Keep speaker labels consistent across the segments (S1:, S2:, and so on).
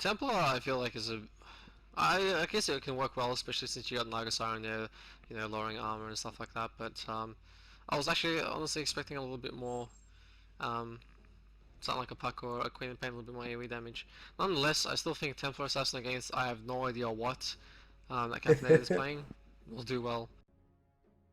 S1: Templar I feel like is a I guess it can work well, especially since you got Nagasar in there, lowering armor and stuff like that. But I was actually honestly expecting a little bit more, um, something like a Puck or a Queen of Pain, a little bit more AoE damage. Nonetheless, I still think Templar Assassin against I have no idea what that Caffeinated is playing will do well.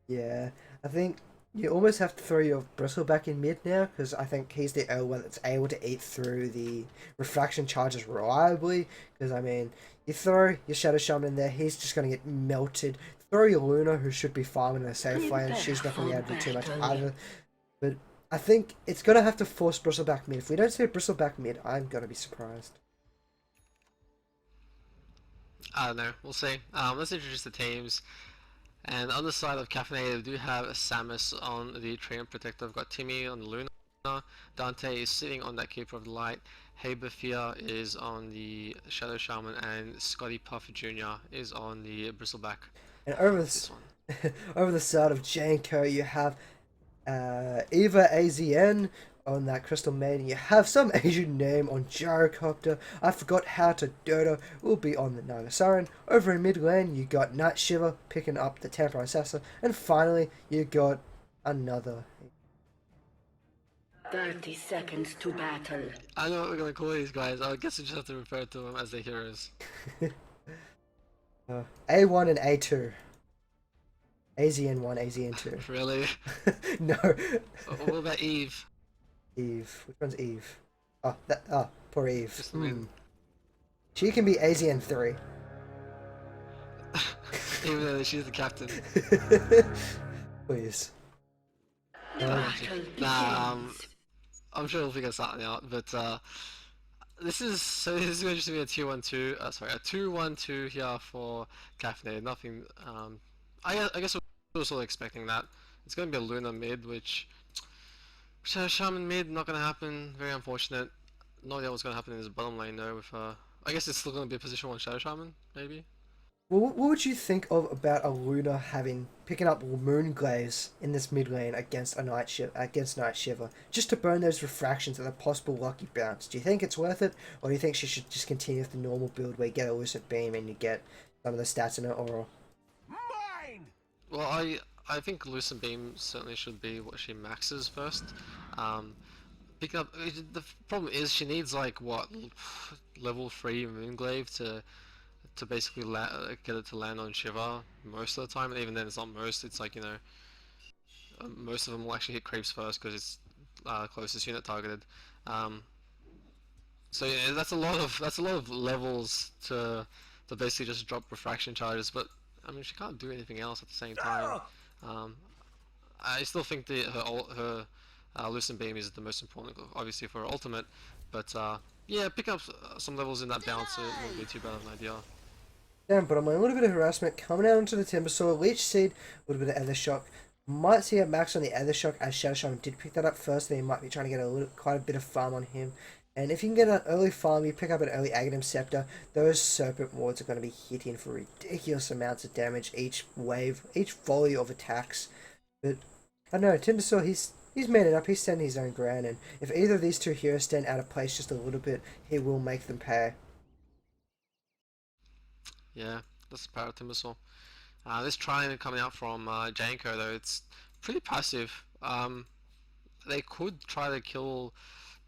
S2: Yeah, I think you almost have to throw your Bristle back in mid now because I think he's the only one that's able to eat through the refraction charges reliably. Because I mean, you throw your Shadow Shaman in there, he's just gonna get melted. Throw your Luna, who should be farming in a safe lane,
S3: Prepare
S2: she's not gonna
S3: for
S2: be able to do too much
S3: battle.
S2: either. But I think it's gonna have to force Bristle back mid. If we don't see Bristle back mid, I'm gonna be surprised.
S1: I don't know. We'll see. Let's introduce the teams. And on the side of Caffeinated, we do have Samus on the Treant Protector. We've got Timmy on the Luna. Dante is sitting on that Keeper of the Light. Habefia is on the Shadow Shaman, and Scotty Puff Jr. is on the Bristleback.
S2: And
S1: This one.
S2: over the side of Janko, you have Eva AZN on that Crystal Maiden. You have some Asian name on Gyrocopter. I forgot how to Dota will be on the Nagasaran. Over in mid lane, you got Night Shiver picking up the Temporary Assassin. And finally, you got another.
S3: 30 seconds to battle.
S1: I know what we're gonna call these guys. I guess we just have to refer to them as the heroes.
S2: A1 and A2. AZN1, AZN2.
S1: Really?
S2: No.
S1: What about Eve?
S2: Eve. Which one's Eve? Poor Eve.
S1: Just the win.
S2: She can be AZN3.
S1: Even though she's the captain.
S2: Please.
S3: The battle
S1: Nah,
S3: begins.
S1: I'm sure we'll figure something out. But this is going to be a tier 1-2. Sorry, a 2-1-2 here for Caffeinated. Nothing. I guess we're sort of expecting that. It's going to be a Luna mid, which Shaman mid not going to happen. Very unfortunate. No idea what's going to happen in his bottom lane though. With I guess it's still going to be a position 1 Shadow Shaman, maybe.
S2: Well, what would you think of about a Luna picking up Moonglaze in this mid lane against Night Shiver, just to burn those refractions and a possible lucky bounce? Do you think it's worth it, or do you think she should just continue with the normal build where you get a Lucid Beam and you get some of the stats in her aura?
S1: Well, I think Lucent Beam certainly should be what she maxes first. Um, Pick up. The problem is she needs like what level 3 Moonglaive to basically get it to land on Shiva most of the time, and even then it's not most. It's like most of them will actually hit creeps first because it's closest unit targeted. Um, so yeah, that's a lot of levels to basically just drop refraction charges, but I mean she can't do anything else at the same time. Um, I still think her Lucent Beam is the most important, obviously for her ultimate, but yeah, pick up some levels in that balance, so it wouldn't be too bad of an idea.
S2: Damn, but I'm a little bit of harassment coming out onto the Timbersaw, Leech Seed, a little bit of Ether Shock. Might see a max on the Ether Shock as Shadow Shaman did pick that up first, then you might be trying to get quite a bit of farm on him. And if you can get an early farm, you pick up an early Aghanim Scepter, those Serpent Wards are going to be hitting for ridiculous amounts of damage each wave, each volley of attacks. But, I don't know, Timbersaw, he's manning up, he's standing his own ground, and if either of these two heroes stand out of place just a little bit, he will make them pay.
S1: Yeah, that's the power of Timbersaw. This trying coming out from Janko though, it's pretty passive. They could try to kill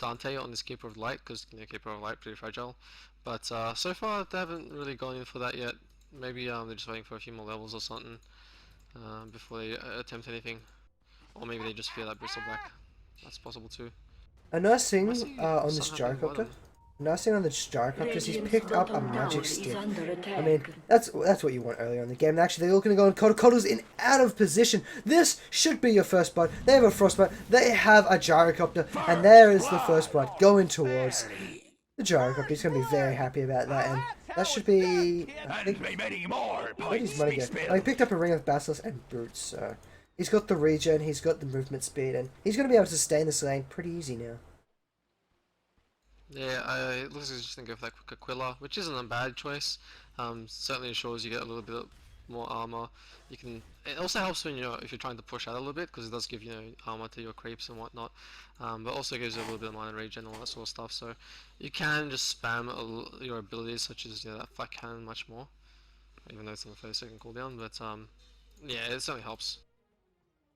S1: Dante on this Keeper of Light because Keeper of Light pretty fragile, but so far they haven't really gone in for that yet. Maybe they're just waiting for a few more levels or something before they attempt anything, or maybe they just fear that Bristleback. That's possible too.
S2: A nice
S1: I
S2: thing
S1: see
S2: on this
S1: something happening
S2: gyrocopter.
S1: bottom.
S2: A nice thing on the gyrocopter is he's
S3: Radiant's
S2: picked up a
S3: bottom tower
S2: magic
S3: is
S2: stick.
S3: under
S2: I mean,
S3: attack.
S2: that's what you want earlier in the game. And actually, they're looking to go on Kodakoda's in out of position. This should be your first blood. They have a frostbite. They have a gyrocopter, and there is the first blood going towards the gyrocopter. He's going to be very happy about that, and that should be. I think. Where did his money go? Oh, he picked up a ring of Basilisk and boots. So he's got the regen. He's got the movement speed, and he's going to be able to stay in this lane pretty easy now.
S1: Yeah, it looks like he's just gonna go for that quick Aquila, which isn't a bad choice. Certainly ensures you get a little bit more armor. You can. It also helps when if you're trying to push out a little bit because it does give armor to your creeps and whatnot. But also gives you a little bit of mana regen and all that sort of stuff. So you can just spam your abilities such as that flat cannon much more, even though it's on the 30-second cooldown. But yeah, it certainly helps.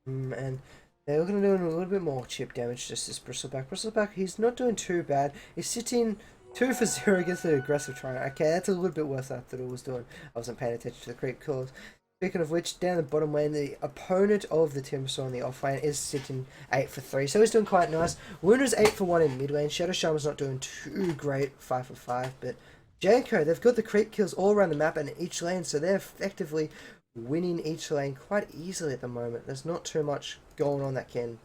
S2: And they're looking to do a little bit more chip damage. Just this Bristleback. Bristleback, he's not doing too bad. He's sitting 2 for 0 against the aggressive trying. Okay, that's a little bit worse than I thought it was doing. I wasn't paying attention to the creep calls. Speaking of which, down the bottom lane, the opponent of the Timbersaw on the off lane is sitting 8 for 3, so he's doing quite nice. Luna's 8 for 1 in mid lane. Shadow Shaman's not doing too great, 5 for 5, but Janko, they've got the creep kills all around the map and each lane, so they're effectively winning each lane quite easily at the moment. There's not too much going on that can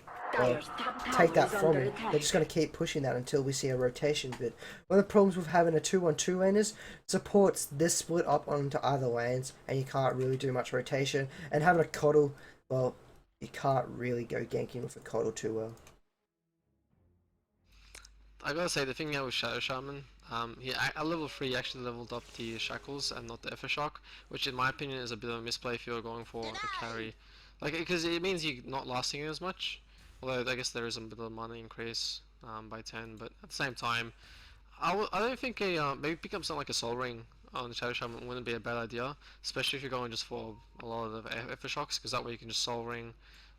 S2: take that from him. They're just going to keep pushing that until we see a rotation. But one of the problems with having a 2-1-2 lane is supports this split up onto either lanes, and you can't really do much rotation. And having a coddle, well, you can't really go ganking with a coddle too well.
S1: I gotta say, the thing here with Shadow Shaman, at level 3 he actually leveled up the Shackles and not the Eftershock, which in my opinion is a bit of a misplay if you're going for a carry. Because it means you're not lasting as much, although I guess there is a bit of mana increase by 10, but at the same time, I don't think maybe pick up something like a Soul Ring on the Shadow Shaman wouldn't be a bad idea, especially if you're going just for a lot of Eftershocks, because that way you can just Soul Ring,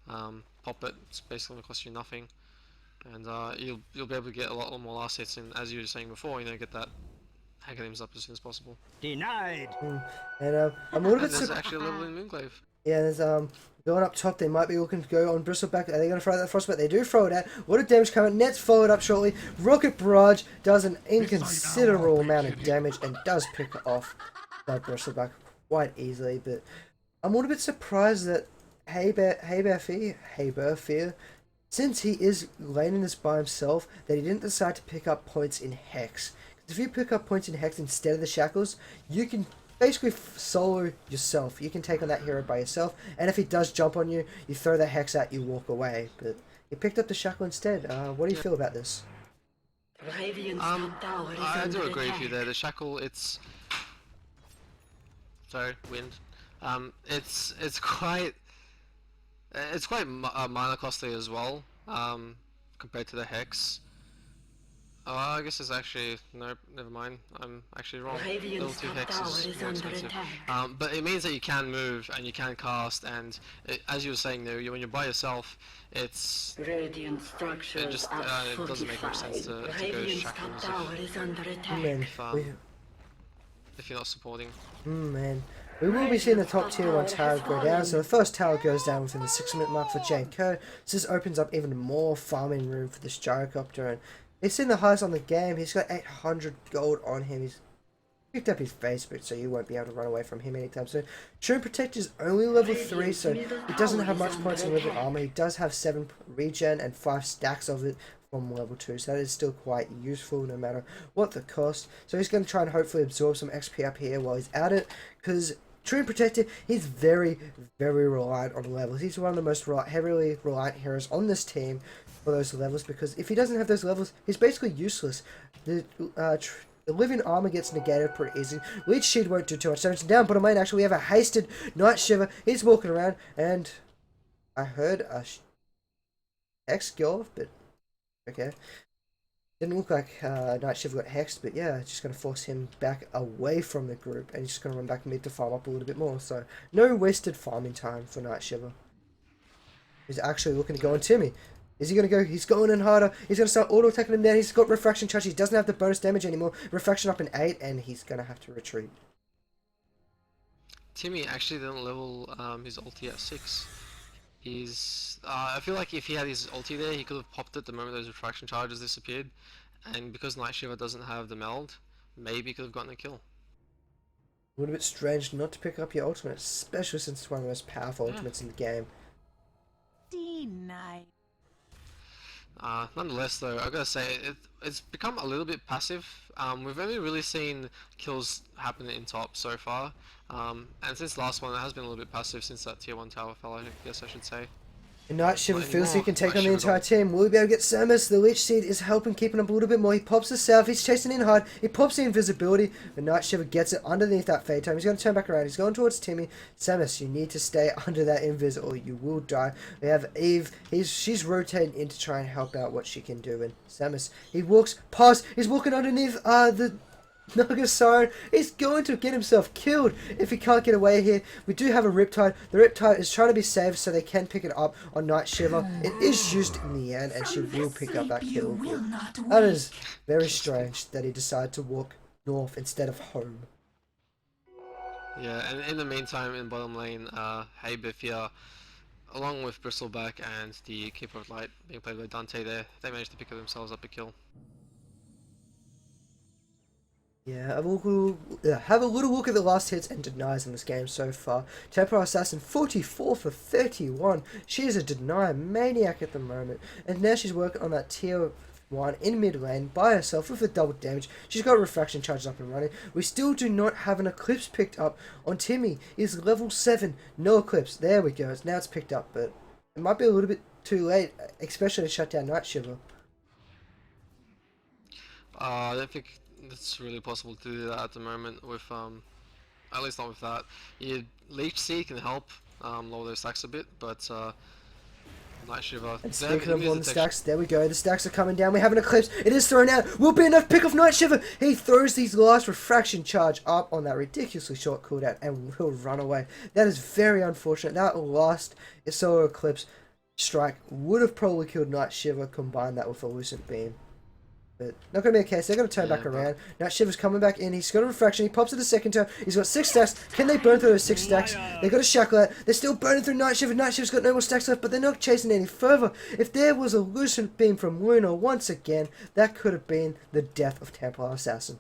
S1: pop it, it's basically going to cost you nothing. And you'll be able to get a lot more last hits, and as you were saying before, get that Hackadims up as soon as possible.
S4: Denied.
S2: And I'm a little bit
S1: there's actually a level in Moonglaive.
S2: Yeah, there's going up top. They might be looking to go on Bristleback. Are they going to throw that Frostbite? They do throw it out. A lot of damage coming. Net's followed up shortly. Rocket Barrage does an inconsiderable amount of damage and does pick off that Bristleback quite easily. But I'm a little bit surprised that Fear, since he is laning this by himself, that he didn't decide to pick up points in Hex. Because if you pick up points in Hex instead of the Shackles, you can basically solo yourself. You can take on that hero by yourself, and if he does jump on you, you throw the Hex at you, walk away. But he picked up the Shackle instead. What do you feel about this?
S1: I do agree with you there. The Shackle, it's... Sorry, wind. It's quite mana costly as well, compared to the Hex. I guess it's actually, nope, never mind, I'm actually wrong. Level 2 Hex is more expensive. But it means that you can move and you can cast, and as you were saying there, when you're by yourself, it just it doesn't make much sense to go Shackles if you're not supporting.
S2: Man. We will be seeing the top tier 1 tower go down, so the first tower goes down within the 6-minute mark for Janko. So this opens up even more farming room for this gyrocopter, and he's seen the highest on the game. He's got 800 gold on him. He's picked up his Facebook, so you won't be able to run away from him anytime soon. Shrine Protect is only level 3, so he doesn't have much points in level armor. He does have 7 regen and 5 stacks of it from level 2, so that is still quite useful no matter what the cost. So he's going to try and hopefully absorb some XP up here while he's at it, because True Protector, he's very, very reliant on levels. He's one of the most heavily reliant heroes on this team for those levels, because if he doesn't have those levels, he's basically useless. The living armor gets negated pretty easy. Leech Shield won't do too much damage. Down bottom lane, actually, we have a hasted Night Shiver. He's walking around, and I heard a Hex go off, but okay. Didn't look like Night Shiver got hexed, but yeah, it's just going to force him back away from the group, and he's just going to run back mid to farm up a little bit more. So, no wasted farming time for Night Shiver. He's actually looking to go on Timmy. Is he going to go? He's going in harder. He's going to start auto-attacking him down. He's got Refraction Charge. He doesn't have the bonus damage anymore. Refraction up in 8, and he's going to have to retreat.
S1: Timmy actually didn't level his ulti at 6. I feel like if he had his ulti there, he could have popped it the moment those refraction charges disappeared, and because Night Shiver doesn't have the meld, maybe he could have gotten a kill.
S2: A little bit strange not to pick up your ultimate, especially since it's one of the most powerful ultimates in the game.
S5: Denied.
S1: Nonetheless though, I gotta say, it's become a little bit passive. We've only really seen kills happen in top so far, and since the last one it has been a little bit passive since that tier 1 tower fell, I guess I should say.
S2: And Night Shiver
S1: Not
S2: feels he
S1: anymore.
S2: can take
S1: Night
S2: on the
S1: Shiver
S2: entire team. Will he be able to get Samus? The Leech Seed is helping keeping up a little bit more. He pops the South. He's chasing in hard. He pops the invisibility. But Night Shiver gets it underneath that Fade Time. He's going to turn back around. He's going towards Timmy. Samus, you need to stay under that invis or you will die. We have Eve. She's rotating in to try and help out what she can do. And Samus, he walks past. He's walking underneath the Naga Siren. He's going to get himself killed if he can't get away here. We do have a Riptide. The Riptide is trying to be saved so they can pick it up on Night Shiver. It is used in the end and she will pick up that kill. That is very strange that he decided to walk north instead of home.
S1: Yeah, and in the meantime, in bottom lane, Hey Biff here, along with Bristleback and the Keeper of Light being played by Dante there, they managed to pick themselves up a kill.
S2: Yeah, have a little look at the last hits and denies in this game so far. Templar Assassin 44 for 31. She is a deny maniac at the moment. And now she's working on that tier 1 in mid lane by herself with a double damage. She's got refraction charges up and running. We still do not have an Eclipse picked up on Timmy. Is level 7. No Eclipse. There we go. Now it's picked up, but it might be a little bit too late, especially to shut down Night Shiver.
S1: I don't think it's really possible to do that at the moment with, at least not with that. Leech Seed can help lower those stacks a bit, but Night Shiver.
S2: And speaking of on the stacks, there we go. The stacks are coming down. We have an Eclipse. It is thrown out. Will be enough pick off Night Shiver. He throws these last refraction charge up on that ridiculously short cooldown and will run away. That is very unfortunate. That last Solar Eclipse strike would have probably killed Night Shiver. Combine that with a Lucent Beam. But not going to be a case. They're going to turn back around. Night Shiver's coming back in. He's got a refraction. He pops it a second time. He's got 6 stacks. Can they burn through those 6 stacks? They've got a shackle out. They're still burning through Night Shiver. Night Shiver's got no more stacks left, but they're not chasing any further. If there was a Lucent Beam from Luna once again, that could have been the death of Templar Assassin.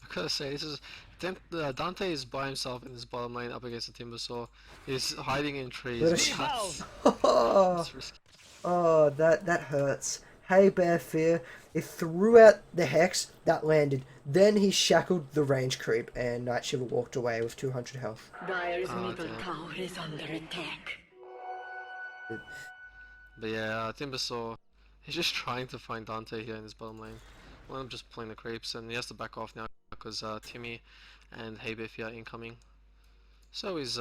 S1: I gotta say, this is Dante is by himself in his bottom lane up against the Timbersaw. He's hiding in trees.
S2: Oh, that hurts. Hey Bear Fear, he threw out the Hex, that landed. Then he shackled the range creep, and Night Shiver walked away with 200 health.
S3: Dire's middle tower is under attack.
S1: But yeah, Timbersaw, he's just trying to find Dante here in his bottom lane. Well, I'm just playing the creeps, and he has to back off now because Timmy and Hey Biff are incoming. So is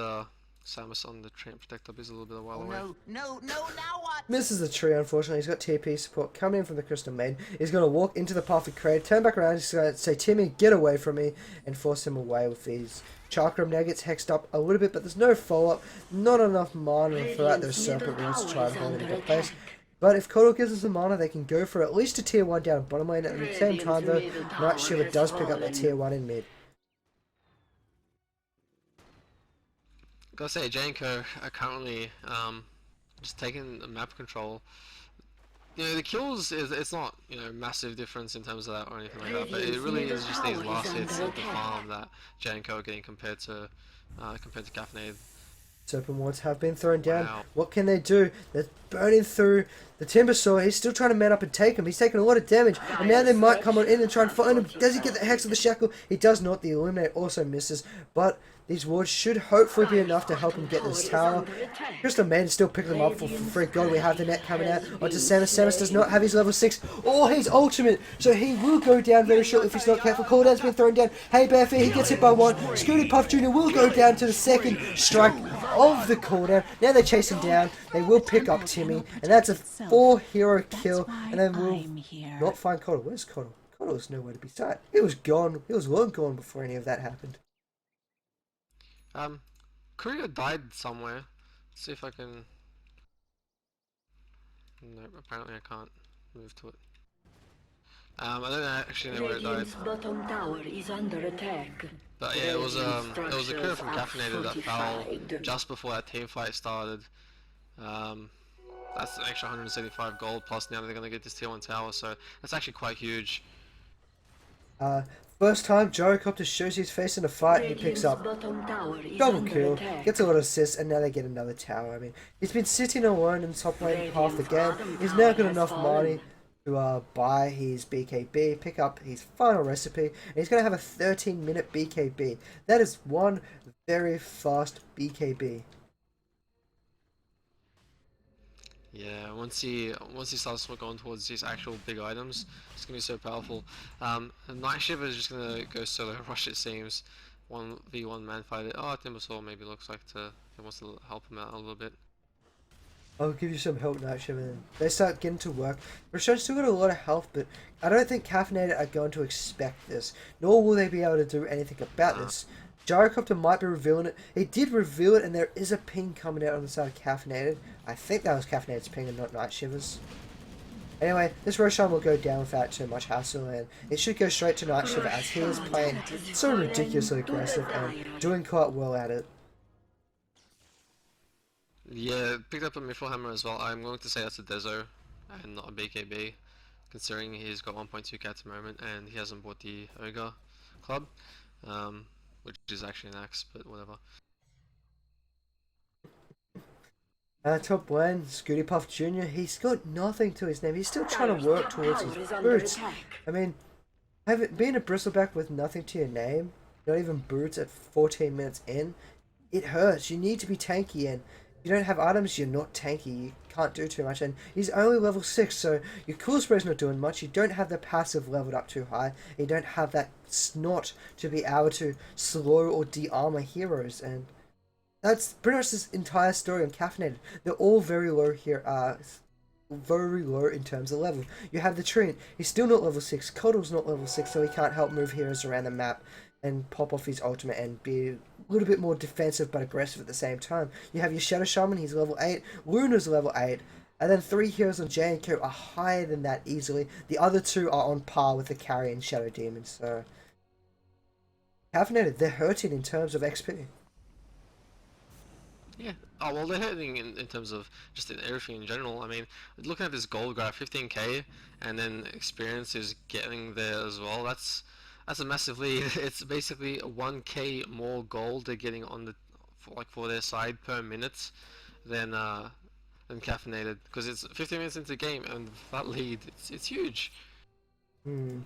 S1: Samus on the Treant Protector, but he's a little bit a while away.
S3: No, now what?
S2: Misses the tree, unfortunately. He's got TP support coming in from the Crystal Maiden. He's going to walk into the path of Kraid, turn back around, he's going to say, Timmy, get away from me, and force him away with these Chakram. Now gets hexed up a little bit, but there's no follow-up. Not enough mana to throw out those Serpent Wheels to try and hold him in place. But if Kotal gives us the mana, they can go for at least a tier 1 down bottom lane. At the same time, though, Night Shiver does pick up that tier 1 in mid.
S1: Gotta say, Janko are currently just taking map control. You know, the kills it's not, you know, massive difference in terms of that or anything like that, but it really is just these last hits of the farm that Janko are getting compared to Caffeinated.
S2: Serpent Wards have been thrown down.
S1: Wow.
S2: What can they do? They're burning through the Timbersaw. He's still trying to man up and take him. He's taking a lot of damage. And now they might come on in and try and find him. Does he get the Hex of the Shackle? He does not. The Illuminate also misses. But these wards should hopefully be enough to help him get this tower. Crystal Man still picking them up for free. God, we have the net coming out onto Samus. Samus does not have his level 6 or his ultimate, so he will go down very shortly if he's not careful. Cooldown's been thrown down. Hey Bearfear, he gets hit by 1. Scooty Puff Jr. will go down to the second strike of the cooldown. Now they chase him down. They will pick up Timmy, and that's a 4-hero kill. And then we'll not find Kotal. Where's Kotal? Kotal is nowhere to be sight. He was gone. He was long gone before any of that happened.
S1: Courier died somewhere. Let's see if I can. No, apparently I can't move to it. I don't actually know where it died.
S3: Radiant's bottom tower is under attack.
S1: But yeah, it was a courier from Caffeinated that fell just before that team fight started. That's an extra 175 gold plus now they're gonna get this tier 1 tower, so that's actually quite huge.
S2: First time Gyrocopter shows his face in a fight, he picks up double kill, gets a lot of assists, and now they get another tower. I mean, he's been sitting alone in the top lane half the game. He's now got enough money to buy his BKB, pick up his final recipe, and he's going to have a 13-minute BKB. That is one very fast BKB.
S1: Yeah, once he starts going towards these actual big items, it's gonna be so powerful. Night Shiver is just gonna go solo rush it seems. 1v1 man fight it. Oh, Timbersaw maybe looks like he wants to help him out a little bit.
S2: I'll give you some help, Night Shiver. Then they start getting to work. Roshan's still got a lot of health, but I don't think Caffeinated are going to expect this, nor will they be able to do anything about this. Gyrocopter might be revealing it. He did reveal it, and there is a ping coming out on the side of Caffeinated. I think that was Caffeinated's ping and not Night Shiver's. Anyway, this Roshan will go down without too much hassle, and it should go straight to Night Shiver as he is playing so ridiculously aggressive and doing quite well at it.
S1: Yeah, picked up a Mithril Hammer as well. I'm going to say that's a Dezo and not a BKB, considering he's got 1.2k at the moment and he hasn't bought the Ogre Club, which is actually an axe, but whatever.
S2: Top lane, Scooty Puff Jr., he's got nothing to his name. He's still trying to work towards his boots. I mean, being a bristleback with nothing to your name, not even boots at 14 minutes in, it hurts. You need to be tanky, and if you don't have items, you're not tanky. You can't do too much, and he's only level 6, so your cool spray's not doing much. You don't have the passive leveled up too high. You don't have that snot to be able to slow or de-armor heroes, and that's pretty much this entire story on Caffeinated. They're all very low here, very low in terms of level. You have the Treant, he's still not level 6, Coddle's not level 6, so he can't help move heroes around the map and pop off his ultimate and be a little bit more defensive but aggressive at the same time. You have your Shadow Shaman, he's level 8, Luna's level 8, and then 3 heroes on J&Q are higher than that easily. The other 2 are on par with the carry and Shadow Demon, so Caffeinated, they're hurting in terms of XP.
S1: Yeah. Oh well, they're hurting in terms of just in everything in general. I mean, looking at this gold graph, 15k, and then experience is getting there as well. That's a massive lead. It's basically 1k more gold they're getting on the for their side per minute than Caffeinated, because it's 15 minutes into the game and that lead it's huge.
S2: Hmm.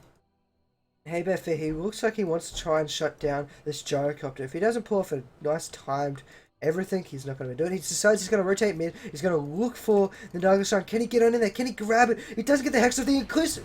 S2: Hey Beffa, he looks like he wants to try and shut down this gyrocopter. If he doesn't pull off a nice timed everything, he's not going to do it. He decides he's going to rotate mid. He's going to look for the Nagashan. Can he get on in there? Can he grab it? He doesn't get the Hex of the Eclipse.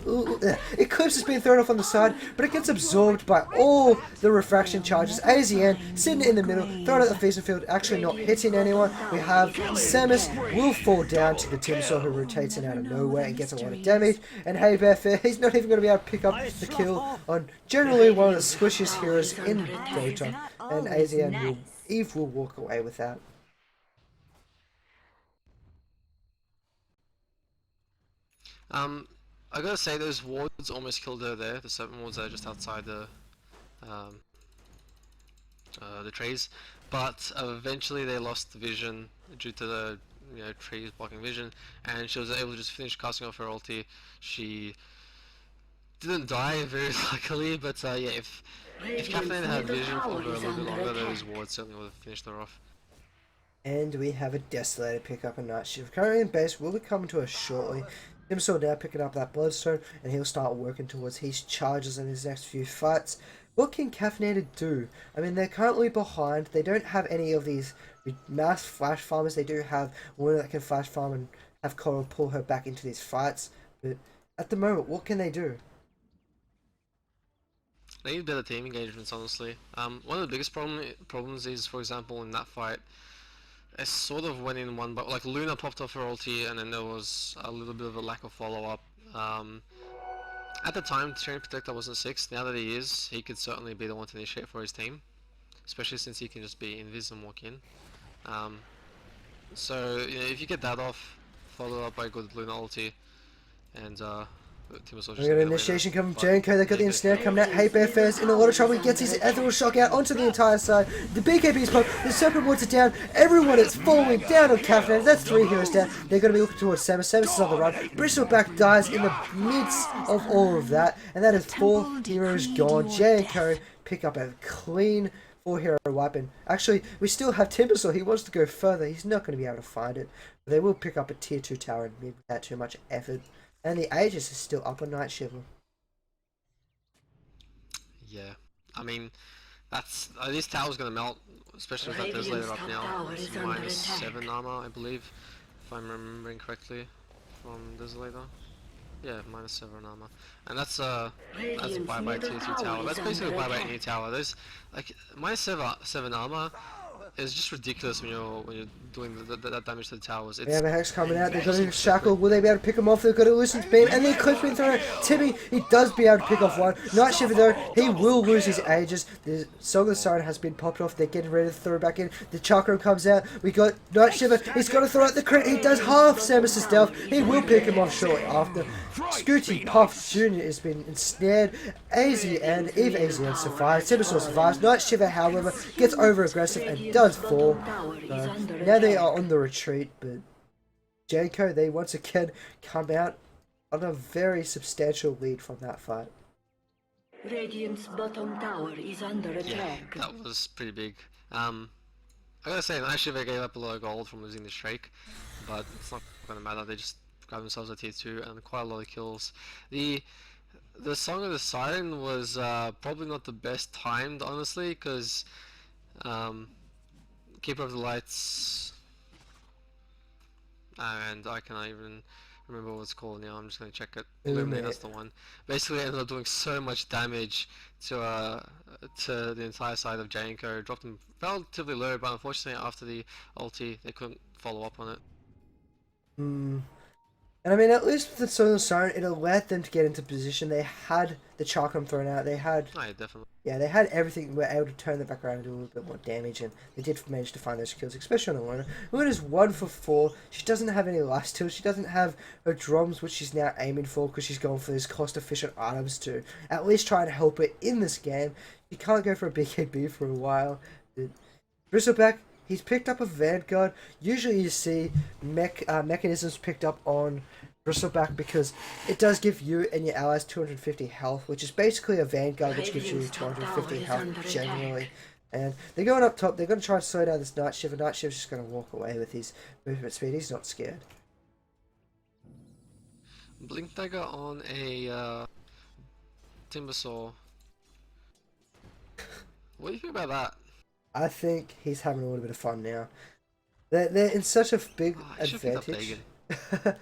S2: Eclipse has been thrown off on the side, but it gets absorbed by all the refraction charges. AZN sitting in the middle, throwing at the Feast field, actually not hitting anyone. We have Samus will fall down to the Timsaw, who rotates in out of nowhere and gets a lot of damage. And Hey Bear, he's not even going to be able to pick up the kill on generally one of the squishiest heroes in Dota. And AZN will Eve will walk away with that.
S1: I gotta say those wards almost killed her there. The 7 wards that are just outside um, the trees, but eventually they lost the vision due to the trees blocking vision, and she was able to just finish casting off her ulti. She didn't die very luckily, but yeah, if Caffeinated had vision for her a little bit longer, those wards certainly would have finished her off.
S2: And we have a Desolator pick up a Night Shift. Currently in base, will be coming to us shortly. Timsaw now picking up that Bloodstone, and he'll start working towards his charges in his next few fights. What can Caffeinated do? I mean, they're currently behind. They don't have any of these mass flash farmers. They do have one that can flash farm and have Coral pull her back into these fights. But at the moment, what can they do?
S1: They need better team engagements, honestly. One of the biggest problems is, for example, in that fight, it sort of went in one, but like Luna popped off her ulti, and then there was a little bit of a lack of follow-up. At the time, Train Protector wasn't 6. Now that he is, he could certainly be the one to initiate for his team, especially since he can just be invis and walk in. So if you get that off, followed up by a good Luna ulti, and
S2: We got an initiation coming from Janko. They got the ensnare coming out. Hey Bear Fair's in a lot of trouble. He gets his ethereal shock out onto the entire side. The BKB's pop. The Serpent Wards are down. Everyone is falling down on Caffeinated. That's 3 heroes down. They're going to be looking towards Samus. Samus is on the run. Bristleback dies in the midst of all of that. And that is 4 heroes gone. Janko pick up a clean 4-hero weapon. Actually, we still have Timbersaw. He wants to go further. He's not going to be able to find it. But they will pick up a tier 2 tower in mid without too much effort. And the Aegis is still up on Night Shiver.
S1: Yeah, I mean, this tower's gonna melt, especially with that Desolator up now. It's -7 armor, I believe. if I'm remembering correctly from Desolator. Yeah, -7 armor, and that's
S3: Radiant's
S1: bye-bye
S3: middle
S1: tier 2
S3: tower
S1: tower.
S3: is
S1: That's basically
S3: under
S1: bye-bye
S3: attack.
S1: any tower. There's like -7 armor is just ridiculous when you're doing that damage to the towers.
S2: We have
S1: It's
S2: a Hex coming out. They've got
S1: so
S2: a Shackle. Will they be able to pick him off? They've got a Lucian's Beam. And then Cliff's been thrown. Timmy, he does be able to pick off one. Night Shiver, though, he will lose his Aegis. The Song of Siren has been popped off. They're getting ready to throw it back in. The Chakram comes out. We got Night Shiver. He's got to throw out the crit. He does half Samus's stealth. He will pick him off shortly after. Scooty Puff Jr. has been ensnared. AZ and Eve AZ survives. Samus survives. Night Shiver, however, gets over aggressive and does fall. Now they are on the retreat, but Janko, they once again come out on a very substantial lead from that fight.
S3: Radiant's bottom tower is under
S1: yeah,
S3: attack.
S1: that was pretty big. I gotta say, Night Shiver gave up a lot of gold from losing the Shrike, but it's not gonna matter. They just grabbed themselves a tier 2 and quite a lot of kills. The Song of the Siren was probably not the best timed, honestly, because Keeper of the Lights, and I cannot even remember what it's called now. I'm just gonna check it. Illuminate, that's the one. Basically, ended up doing so much damage to the entire side of Janko. Dropped them relatively low, but unfortunately, after the ulti, they couldn't follow up on it.
S2: And I mean, at least with the Southern Siren, it allowed them to get into position. They had the Chakram thrown out. They had,
S1: Oh, yeah, definitely.
S2: yeah, they had everything. Were able to turn the back around and do a little bit more damage, and they did manage to find those kills, especially on Alona. Luna's 1 for 4. She doesn't have any last kills. She doesn't have her drums, which she's now aiming for because she's going for these cost-efficient items to at least try and help her in this game. You can't go for a BKB for a while. Bristleback, he's picked up a Vanguard. Usually you see mechanisms picked up on Bristleback because it does give you and your allies 250 health, which is basically a Vanguard which gives you 250 health generally. And they're going up top. They're going to try and slow down this Night Shiver. Night Shiver's just going to walk away with his movement speed. He's not scared.
S1: Blink Dagger on a Timbersaw. What do you think about that?
S2: I think he's having a little bit of fun now. They're in such a big advantage. They're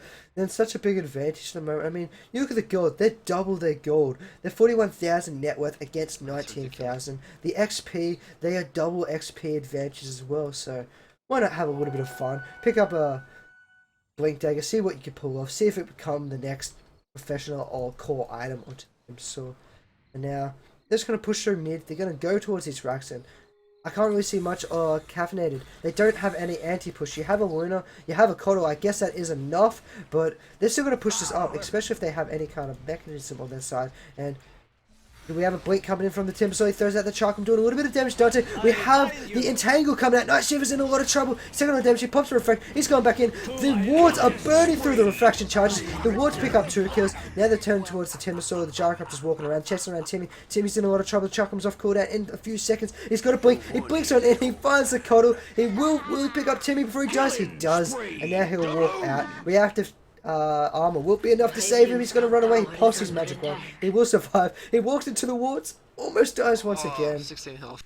S2: in such a big advantage at the moment. I mean, you look at the gold. They're double their gold. They're 41,000 net worth against 19,000. The XP, they are double XP advantages as well. So why not have a little bit of fun? Pick up a Blink Dagger, see what you can pull off. See if it become the next professional or core item onto them. So, and now they're just going to push through mid. They're going to go towards these racks, and I can't really see much Caffeinated. They don't have any anti-push. You have a Luna, you have a Kodo. I guess that is enough, but they're still going to push this up, especially if they have any kind of mechanism on their side. And we have a Blink coming in from the Timber, so he throws out the Chark. I'm doing a little bit of damage. Dante, we have the Entangle coming out. Night Shiver's in a lot of trouble. Second on damage, he pops a Refract. He's going back in. The wards are burning through the refraction charges. The wards pick up 2 kills. Now they're turning towards the Timber, so the Jarkrop just walking around, chasing around Timmy. Timmy's in a lot of trouble. Chuck comes off cooldown in a few seconds. He's got a Blink. He blinks on in. He finds the Coddle. He will he pick up Timmy before he dies? He does. And now he'll walk out. Reactive armor will be enough to save him. He's going to run away. He pops his magic wand. He will survive. He walks into the wards. Almost dies once again.
S1: 16 health.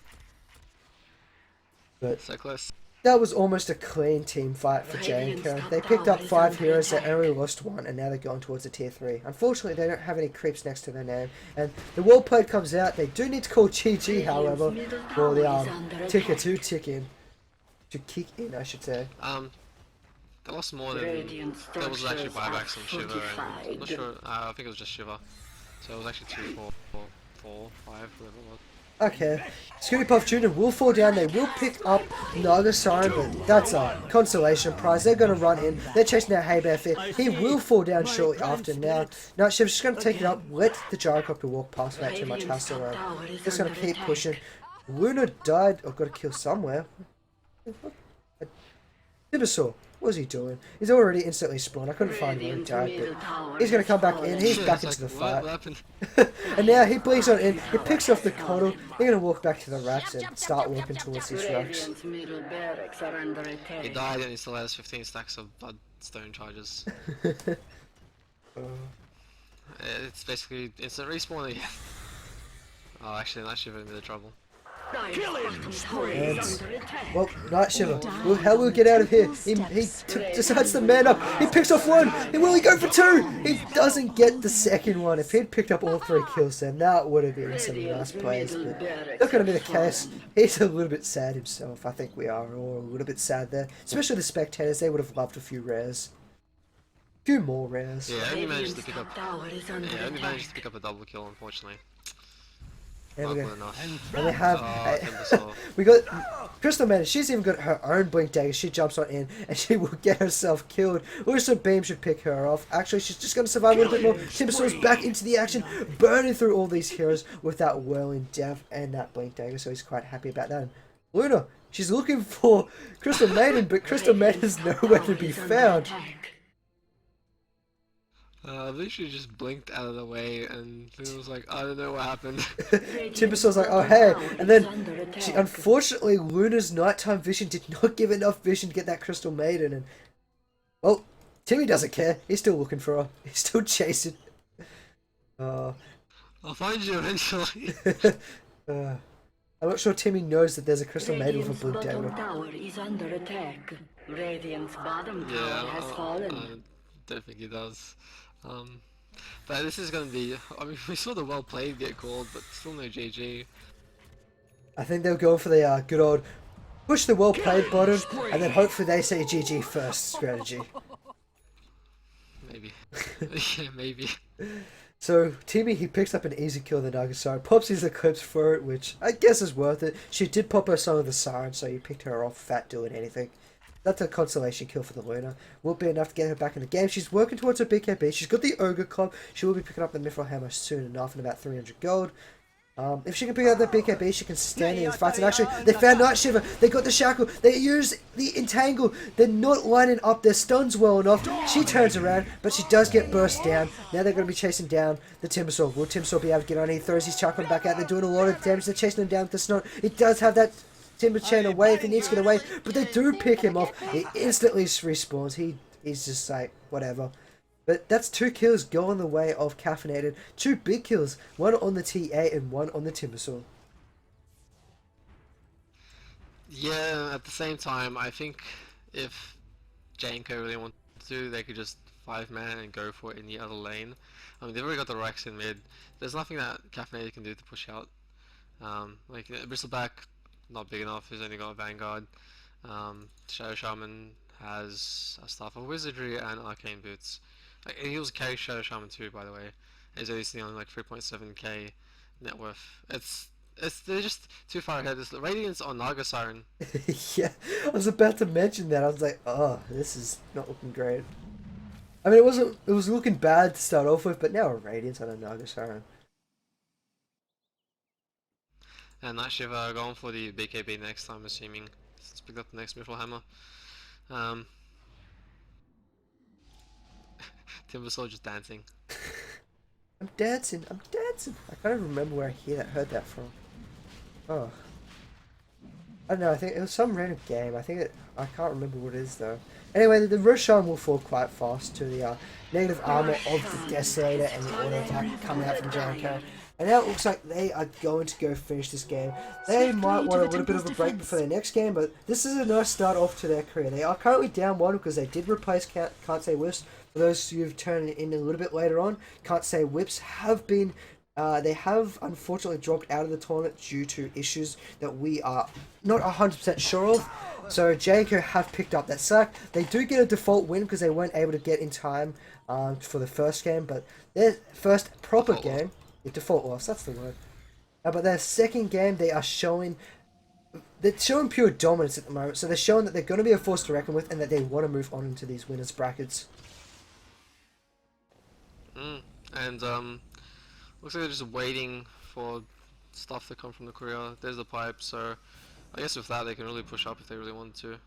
S2: But
S1: So close.
S2: that was almost a clean team fight for Janko. They picked up 5 heroes, they only lost 1, and now they're going towards the tier 3. Unfortunately, they don't have any creeps next to their name. And the wall play comes out. They do need to call GG, however, for the ticker to tick in. To kick in, I should say.
S1: They lost more than there was actually buybacks on Shiva, and I'm not sure. I think it was just Shiva, so it was actually 2, 4, 5, whatever it was.
S2: Okay, Scooty Puff Jr. will fall down. They will pick up Naga Siren, but that's a consolation prize. They're going to run in. They're chasing out Hey Bear Fit. He will fall down shortly after. Now, Night Shift's just going to take it up. Let the Gyrocopter walk past without too much hassle. Just going to keep pushing. Luna died. I've got to kill somewhere. Timbersaw. What was he doing? He's already instantly spawned. I couldn't find where he died, but he's going to come back in. He's back into the fight. And now he bleeds on in. He picks off the Coddle. They're going to walk back to the racks and start walking towards these racks.
S1: He died and he still has 15 stacks of bloodstone charges. It's basically instant respawn again. Oh, actually, Night Shiver into the trouble.
S3: Killing spree.
S2: And, well, Night Shiver. Well, how will we get out of here? He decides to man up. He picks off one. He will go for two. He doesn't get the second one. If he'd picked up all 3 kills, then that would have been some nice plays. But not going to be the case. He's a little bit sad himself. I think we are all a little bit sad there. Especially the spectators. They would have loved a few rares. A few more rares.
S1: Yeah, I only managed to pick up. Yeah, I only managed to pick up a double kill, unfortunately.
S2: There we
S1: Not
S2: go.
S1: good enough.
S2: And we have
S1: Timbersaw.
S2: we got Crystal Man. She's even got her own blink dagger. She jumps on in and she will get herself killed. Lucid Beam should pick her off. Actually, she's just going to survive a little bit more. Timbersaw's back into the action, burning through all these heroes with that whirling death and that blink dagger. So he's quite happy about that. And Luna, she's looking for Crystal Maiden, but Crystal Maiden's nowhere to be found.
S1: I literally just blinked out of the way, and it was like, I don't know what happened.
S2: Timbersaw's like, oh hey, and then unfortunately Luna's nighttime vision did not give enough vision to get that Crystal Maiden, and well, Timmy doesn't care. He's still looking for her. He's still chasing.
S1: I'll find you eventually.
S2: I'm not sure Timmy knows that there's a Crystal Maiden with a blue dagger.
S3: Tower is under attack. Radiant's bottom tower
S1: Yeah,
S3: has
S1: I
S3: fallen.
S1: don't think he does. But this is gonna be. I mean, we saw the well played get called, but still no GG.
S2: I think they'll go for the good old push the well played button, and then hopefully they say GG first strategy.
S1: Maybe. Yeah, maybe.
S2: So Timmy, he picks up an easy kill in the Nagasari, pops his Eclipse for it, which I guess is worth it. She did pop her Song of the Siren, so he picked her off without doing anything. That's a consolation kill for the Luna. Will be enough to get her back in the game. She's working towards her BKB. She's got the Ogre Club. She will be picking up the Mithril Hammer soon enough in about 300 gold. If she can pick up that BKB, she can stand in these fights. And actually, they found Night Shiver. They got the Shackle. They use the Entangle. They're not lining up their stuns well enough. She turns around, but she does get burst down. Now they're going to be chasing down the Timbersaw. Will Timbersaw be able to get on? He throws his Chakram back out. They're doing a lot of damage. They're chasing him down with the Snot. It does have that Timber Chain away if he needs to get away, but they do pick him off. He instantly respawns. He's just like, whatever. But that's 2 kills going the way of Caffeinated. 2 big kills. One on the TA and one on the Timbersaw.
S1: Yeah, at the same time, I think if Janko really wanted to, they could just 5-man and go for it in the other lane. I mean, they've already got the Rex in mid. There's nothing that Caffeinated can do to push out. Like, Bristleback, not big enough. He's only got a Vanguard. Shadow Shaman has a Staff of Wizardry and Arcane Boots. Like, he was carry Shadow Shaman too, by the way. He's only sitting on like 3.7k net worth. They're just too far ahead. There's Radiance on Naga Siren.
S2: Yeah, I was about to mention that. I was like, oh, this is not looking great. I mean, it was looking bad to start off with, but now a Radiance on a Naga Siren.
S1: And Night Shiver going for the BKB next time, assuming. Let's pick up the next Mithril Hammer. Timbersaw just dancing.
S2: I'm dancing. I can't even remember where I heard that from. Oh. I don't know, I think it was some random game. I can't remember what it is though. Anyway, the Roshan will fall quite fast to the negative armor of the Desolator and the auto attack coming out from Jericho. And now it looks like they are going to go finish this game. They might want a little bit of a break before their next game, but this is a nice start off to their career. They are currently down 1 because they did replace Can't Say Whips. For those who've turned in a little bit later on, Can't Say Whips have been... they have unfortunately dropped out of the tournament due to issues that we are not 100% sure of. So Jericho have picked up that sack. They do get a default win because they weren't able to get in time for the first game, but their first proper game... Default loss, that's the word. But their second game, they're showing pure dominance at the moment. So they're showing that they're going to be a force to reckon with and that they want to move on into these winners brackets.
S1: And looks like they're just waiting for stuff to come from the courier. There's the pipe, so I guess with that they can really push up if they really want to.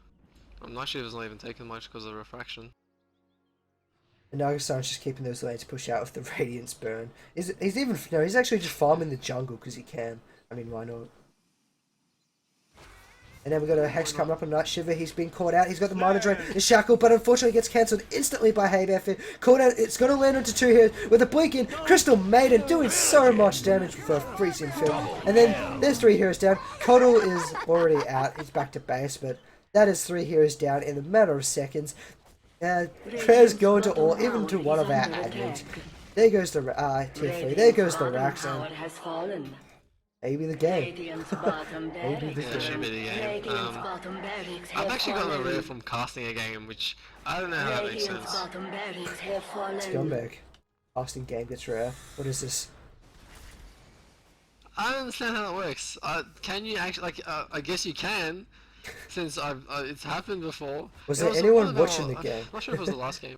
S1: I'm not sure if it's not even taking much because of refraction.
S2: And Nagasan's just keeping those lanes push out with the Radiance burn. He's actually just farming the jungle because he can. I mean, why not? And then we got a Hex coming up on Night Shiver. He's been caught out. He's got the Minor Drain and Shackle, but unfortunately gets cancelled instantly by Haybath. Caught out. It's going to land onto 2 here with a blink in. Crystal Maiden doing so much damage for a freezing field. And then there's 3 heroes down. Coddle is already out. He's back to base, but that is 3 heroes down in a matter of seconds. Prayers going to all, even to one of our admins. There goes the tier 3. There goes the Rax. Maybe the game. Maybe the
S1: Yeah, it should be the game. I've actually gotten a rare from casting a game, which I don't know how that makes sense.
S2: Scumbag. Casting game gets rare. What is this?
S1: I don't understand how that works. Can you actually, like, I guess you can, since it's happened before.
S2: Was there anyone watching the game?
S1: I'm not sure if it was the last game.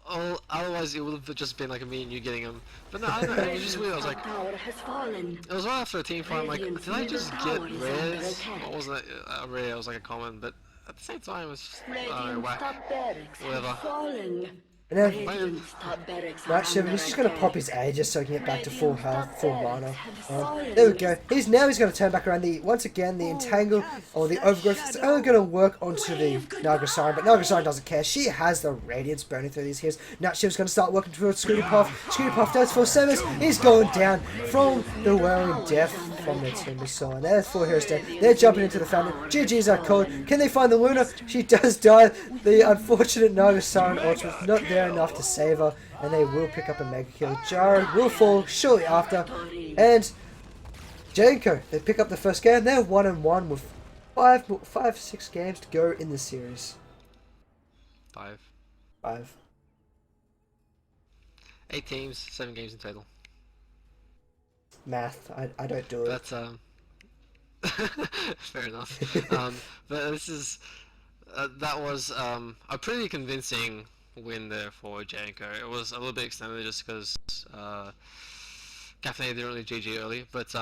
S1: Oh, otherwise it would have just been like me and you getting them. But no, I don't know, it was just weird. I was like, it was right after a team fight. I'm like, did I just get rares? Or wasn't it a rare? It was like a common, but at the same time, it was just, whack. Whatever.
S2: And then Night Shiver, he's just going to pop his A just so he can get back to full health, full mana. There we go. He's going to turn back around. Once again, the Entangle or the Overgrowth is only going to work onto the Nagasari, but Nagasari doesn't care. She has the Radiance burning through these heroes. Night Shiver's going to start working towards Scooty Puff. Scooty Puff does full service. He's going down from the Whirling Death from the Timbersaw. And there's 4 heroes down. They're jumping into the fountain. GG's are cold. Can they find the Luna? She does die. The unfortunate Nagasari ultimate not there enough to save her, and they will pick up a mega kill. Jared will fall shortly after, and Janko, they pick up the first game. They're 1-1 with 6 games to go in the series.
S1: 5. 8 teams, 7 games in total.
S2: Math, I don't do it.
S1: That's fair enough. But this is that was a pretty convincing win there for Janko. It was a little bit extended just because Caffeinated didn't really GG early, but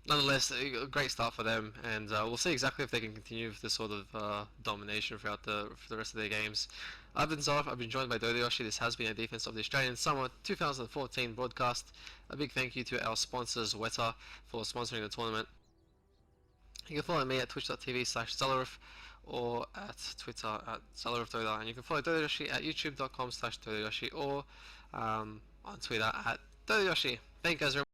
S1: nonetheless, a great start for them, and we'll see exactly if they can continue with this sort of domination throughout the rest of their games. I've been Zarf, I've been joined by Dota Yoshi. This has been a Defense of the Australian Summer 2014 broadcast. A big thank you to our sponsors, Weta, for sponsoring the tournament. You can follow me at twitch.tv/Zalarif or at Twitter at ZalarifDota, and you can follow Dota Yoshi at youtube.com/DotaYoshi or on Twitter at DotaYoshi. Thank you guys very much.